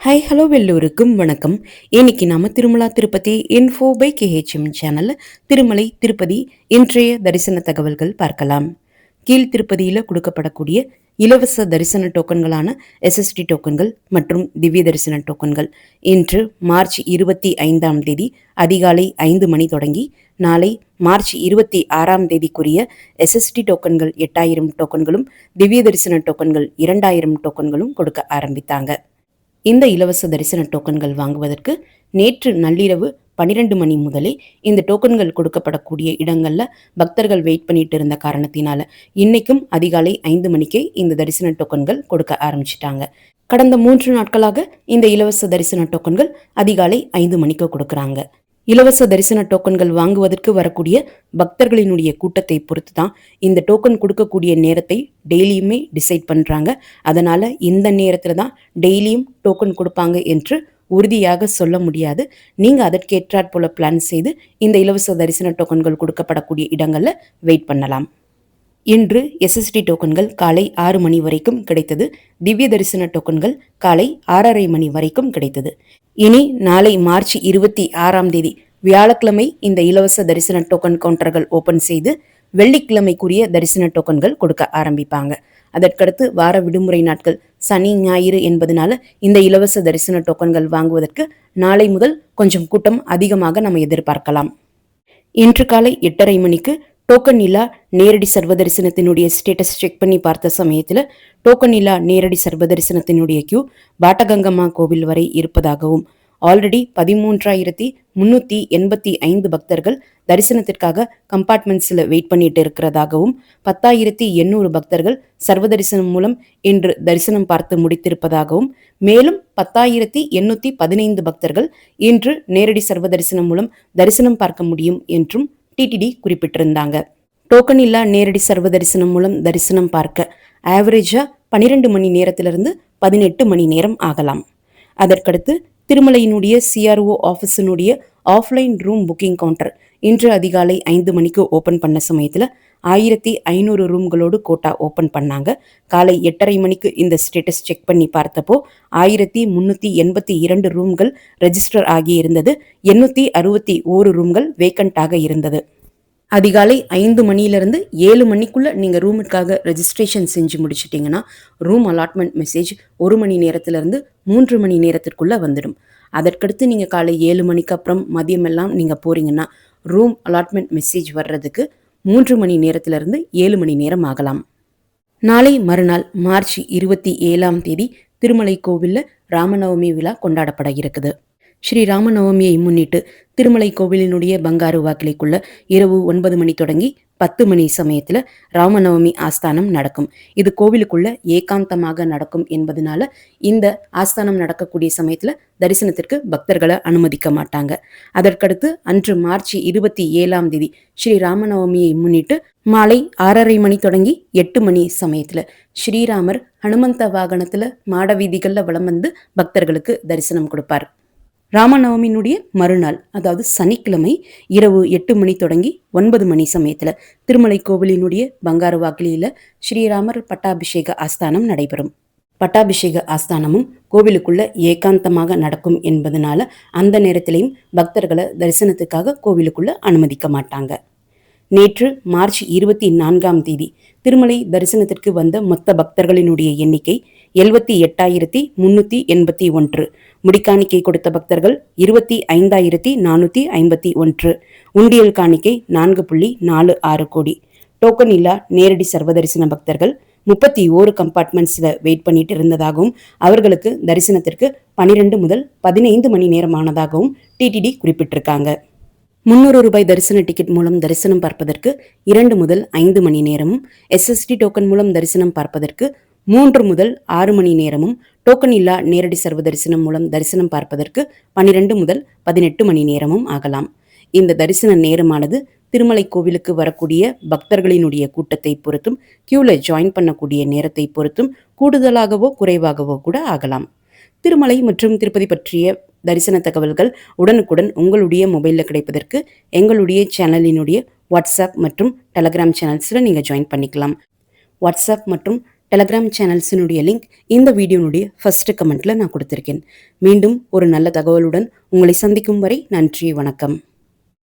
Hi hello எல்லோருக்கும் வணக்கம். இன்னைக்கு நாம திருமலா திருப்பதி இன்ஃபோ பை கேஹெச்எம் சேனல்ல திருமலை திருப்பதி இன்றைய தரிசன தகவல்கள் பார்க்கலாம். கீழ் திருப்பதியில கொடுக்கப்படக்கூடிய இலவச தரிசன டோக்கன்களான எஸ்எஸ்டி டோக்கன்கள் மற்றும் திவ்ய தரிசன டோக்கன்கள் இன்று மார்ச் 25ஆம் தேதி அதிகாலை 5 மணி தொடங்கி நாளை மார்ச் 26ஆம் தேதிக்குரிய எஸ்எஸ்டி டோக்கன்கள் 8000 டோக்கன்களும் திவ்ய தரிசன டோக்கன்கள் 2000 டோக்கன்களும் கொடுக்க ஆரம்பித்தாங்க. இந்த இலவச தரிசன டோக்கன்கள் வாங்குவதற்கு நேற்று நள்ளிரவு 12 மணி முதலே இந்த டோக்கன்கள் கொடுக்கப்படக்கூடிய இடங்கள்ல பக்தர்கள் வெயிட் பண்ணிட்டு இருந்த காரணத்தினால இன்னைக்கும் அதிகாலை 5 மணிக்கே இந்த தரிசன டோக்கன்கள் கொடுக்க ஆரம்பிச்சிட்டாங்க. கடந்த 3 நாட்களாக இந்த இலவச தரிசன டோக்கன்கள் அதிகாலை 5 மணிக்கு கொடுக்கறாங்க. இலவச தரிசன டோக்கன்கள் வாங்குவதற்கு வரக்கூடிய பக்தர்களினுடைய கூட்டத்தை பொறுத்து தான் இந்த டோக்கன் கொடுக்கக்கூடிய நேரத்தை டெய்லியுமே டிசைட் பண்ணுறாங்க. அதனால் இந்த நேரத்தில் தான் டெய்லியும் டோக்கன் கொடுப்பாங்க என்று உறுதியாக சொல்ல முடியாது. நீங்கள் அதற்கேற்றாற் போல பிளான் செய்து இந்த இலவச தரிசன டோக்கன்கள் கொடுக்கப்படக்கூடிய இடங்களில் வெயிட் பண்ணலாம். இன்று எஸ்எஸ்டி டோக்கன்கள் காலை 6 மணி வரைக்கும் கிடைத்தது. திவ்ய தரிசன டோக்கன்கள் காலை 6:30 மணி வரைக்கும் கிடைத்தது. இனி நாளை மார்ச் 26ஆம் தேதி வியாழக்கிழமை இந்த இலவச தரிசன டோக்கன் கவுண்டர்கள் ஓபன் செய்து வெள்ளிக்கிழமைக்குரிய தரிசன டோக்கன்கள் கொடுக்க ஆரம்பிப்பாங்க. அதற்கடுத்து வார விடுமுறை நாட்கள் சனி ஞாயிறு என்பதனால இந்த இலவச தரிசன டோக்கன்கள் வாங்குவதற்கு நாளை முதல் கொஞ்சம் கூட்டம் அதிகமாக நம்ம எதிர்பார்க்கலாம். இன்று காலை 8:30 மணிக்கு டோக்கன் இல்லா நேரடி சர்வ தரிசனத்தினுடைய ஸ்டேட்டஸ் செக் பண்ணி பார்த்த சமயத்தில் டோக்கன் இல்லா நேரடி சர்வ தரிசனத்தினுடைய கியூ பாட்டகங்கம்மா கோவில் வரை இருப்பதாகவும் ஆல்ரெடி 13,385 பக்தர்கள் தரிசனத்திற்காக கம்பார்ட்மெண்ட்ஸில் வெயிட் பண்ணிட்டு இருக்கிறதாகவும் 10,800 பக்தர்கள் சர்வ தரிசனம் மூலம் இன்று தரிசனம் பார்த்து முடித்திருப்பதாகவும் மேலும் 10,815 பக்தர்கள் இன்று நேரடி சர்வ தரிசனம் மூலம் தரிசனம் பார்க்க முடியும் என்றும் டிடிடி குறிப்பிட்டிருந்தாங்க. டோக்கன் இல்லா நேரடி சர்வ தரிசனம் மூலம் தரிசனம் பார்க்க ஆவரேஜா 12 மணி நேரத்திலிருந்து 18 மணி நேரம் ஆகலாம். அதற்கடுத்து திருமலையினுடைய சிஆர்ஓ ஆஃபீஸினுடைய ஆஃப்லைன் ரூம் புக்கிங் கவுண்டர் இன்று அதிகாலை 5 மணிக்கு ஓப்பன் பண்ண சமயத்தில் 1,500 ரூம்களோடு கோட்டா ஓப்பன் பண்ணாங்க. காலை 8:30 மணிக்கு இந்த ஸ்டேட்டஸ் செக் பண்ணி பார்த்தப்போ 1,382 ரூம்கள் ரெஜிஸ்டர் ஆகி இருந்தது. 861 ரூம்கள் வேக்கண்டாக இருந்தது. அதிகாலை 5 மணியிலிருந்து 7 மணிக்குள்ள நீங்கள் ரூமுக்காக ரெஜிஸ்ட்ரேஷன் செஞ்சு முடிச்சிட்டிங்கன்னா ரூம் அலாட்மெண்ட் மெசேஜ் 1 மணி நேரத்திலிருந்து 3 மணி நேரத்திற்குள்ள வந்துடும். அதற்கடுத்து நீங்கள் காலை 7 மணிக்கு அப்புறம் மதியமெல்லாம் நீங்கள் போறீங்கன்னா ரூம் அலாட்மெண்ட் மெசேஜ் வர்றதுக்கு 3 மணி நேரத்திலிருந்து 7 மணி நேரம் ஆகலாம். நாளை மறுநாள் மார்ச் 27ஆம் தேதி திருமலை கோவிலில் ராமநவமி விழா கொண்டாடப்பட இருக்குது. ஸ்ரீ ராமநவமியை முன்னிட்டு திருமலை கோவிலினுடைய பங்காரு வாக்கிலைக்குள்ள இரவு 9 மணி தொடங்கி 10 மணி சமயத்தில் ராமநவமி ஆஸ்தானம் நடக்கும். இது கோவிலுக்குள்ள ஏகாந்தமாக நடக்கும் என்பதனால இந்த ஆஸ்தானம் நடக்கக்கூடிய சமயத்தில் தரிசனத்திற்கு பக்தர்களை அனுமதிக்க மாட்டாங்க. அதற்கடுத்து அன்று மார்ச் 27ஆம் தேதி ஸ்ரீ ராமநவமியை முன்னிட்டு மாலை 6:30 மணி தொடங்கி 8 மணி சமயத்தில் ஸ்ரீராமர் ஹனுமந்த வாகனத்தில் மாட வீதிகளில் வலம் வந்து பக்தர்களுக்கு தரிசனம் கொடுப்பார். ராமநவமியினுடைய மறுநாள் அதாவது சனிக்கிழமை இரவு 8 மணி தொடங்கி 9 மணி சமயத்தில் திருமலை கோவிலினுடைய பங்காரு வாக்கிலியில் ஸ்ரீராமர் பட்டாபிஷேக ஆஸ்தானம் நடைபெறும். பட்டாபிஷேக ஆஸ்தானமும் கோவிலுக்குள்ள ஏகாந்தமாக நடக்கும் என்பதனால அந்த நேரத்திலையும் பக்தர்களை தரிசனத்துக்காக கோவிலுக்குள்ள அனுமதிக்க மாட்டாங்க. நேற்று மார்ச் 24ஆம் தேதி திருமலை தரிசனத்திற்கு வந்த மொத்த பக்தர்களினுடைய எண்ணிக்கை 78,381. முடிக்காணிக்கை கொடுத்த பக்தர்கள் 25,451. உண்டியல் காணிக்கை 4.46 கோடி. டோக்கன் இல்லா நேரடி சர்வதரிசன பக்தர்கள் 31 கம்பார்ட்மெண்ட்ஸில் வெயிட் பண்ணிட்டு இருந்ததாகவும் அவர்களுக்கு தரிசனத்திற்கு 12 முதல் 15 மணி நேரமானதாகவும் டிடிடி குறிப்பிட்டிருக்காங்க. 300 ரூபாய் தரிசன டிக்கெட் மூலம் தரிசனம் பார்ப்பதற்கு 2 முதல் 5 மணி நேரமும், எஸ்எஸ்டி டோக்கன் மூலம் தரிசனம் பார்ப்பதற்கு 3 முதல் 6 மணி நேரமும், டோக்கன் இல்லா நேரடி சர்வ தரிசனம் மூலம் தரிசனம் பார்ப்பதற்கு 12 முதல் 18 மணி நேரமும் ஆகலாம். இந்த தரிசன நேரமானது திருமலை கோவிலுக்கு வரக்கூடிய பக்தர்களினுடைய கூட்டத்தை பொறுத்தும் கியூல ஜாயின் பண்ணக்கூடிய நேரத்தை பொறுத்தும் கூடுதலாகவோ குறைவாகவோ கூட ஆகலாம். திருமலை மற்றும் திருப்பதி பற்றிய தரிசன தகவல்கள் உடனுக்குடன் உங்களுடைய மொபைலில் கிடைப்பதற்கு எங்களுடைய சேனலினுடைய வாட்ஸ்அப் மற்றும் டெலகிராம் சேனல்ஸில் நீங்கள் ஜாயின் பண்ணிக்கலாம். வாட்ஸ்அப் மற்றும் டெலகிராம் சேனல்ஸினுடைய லிங்க் இந்த வீடியோனுடைய ஃபர்ஸ்ட் கமெண்ட்ல நான் கொடுத்திருக்கேன். மீண்டும் ஒரு நல்ல தகவலுடன் உங்களை சந்திக்கும் வரை நன்றி, வணக்கம்.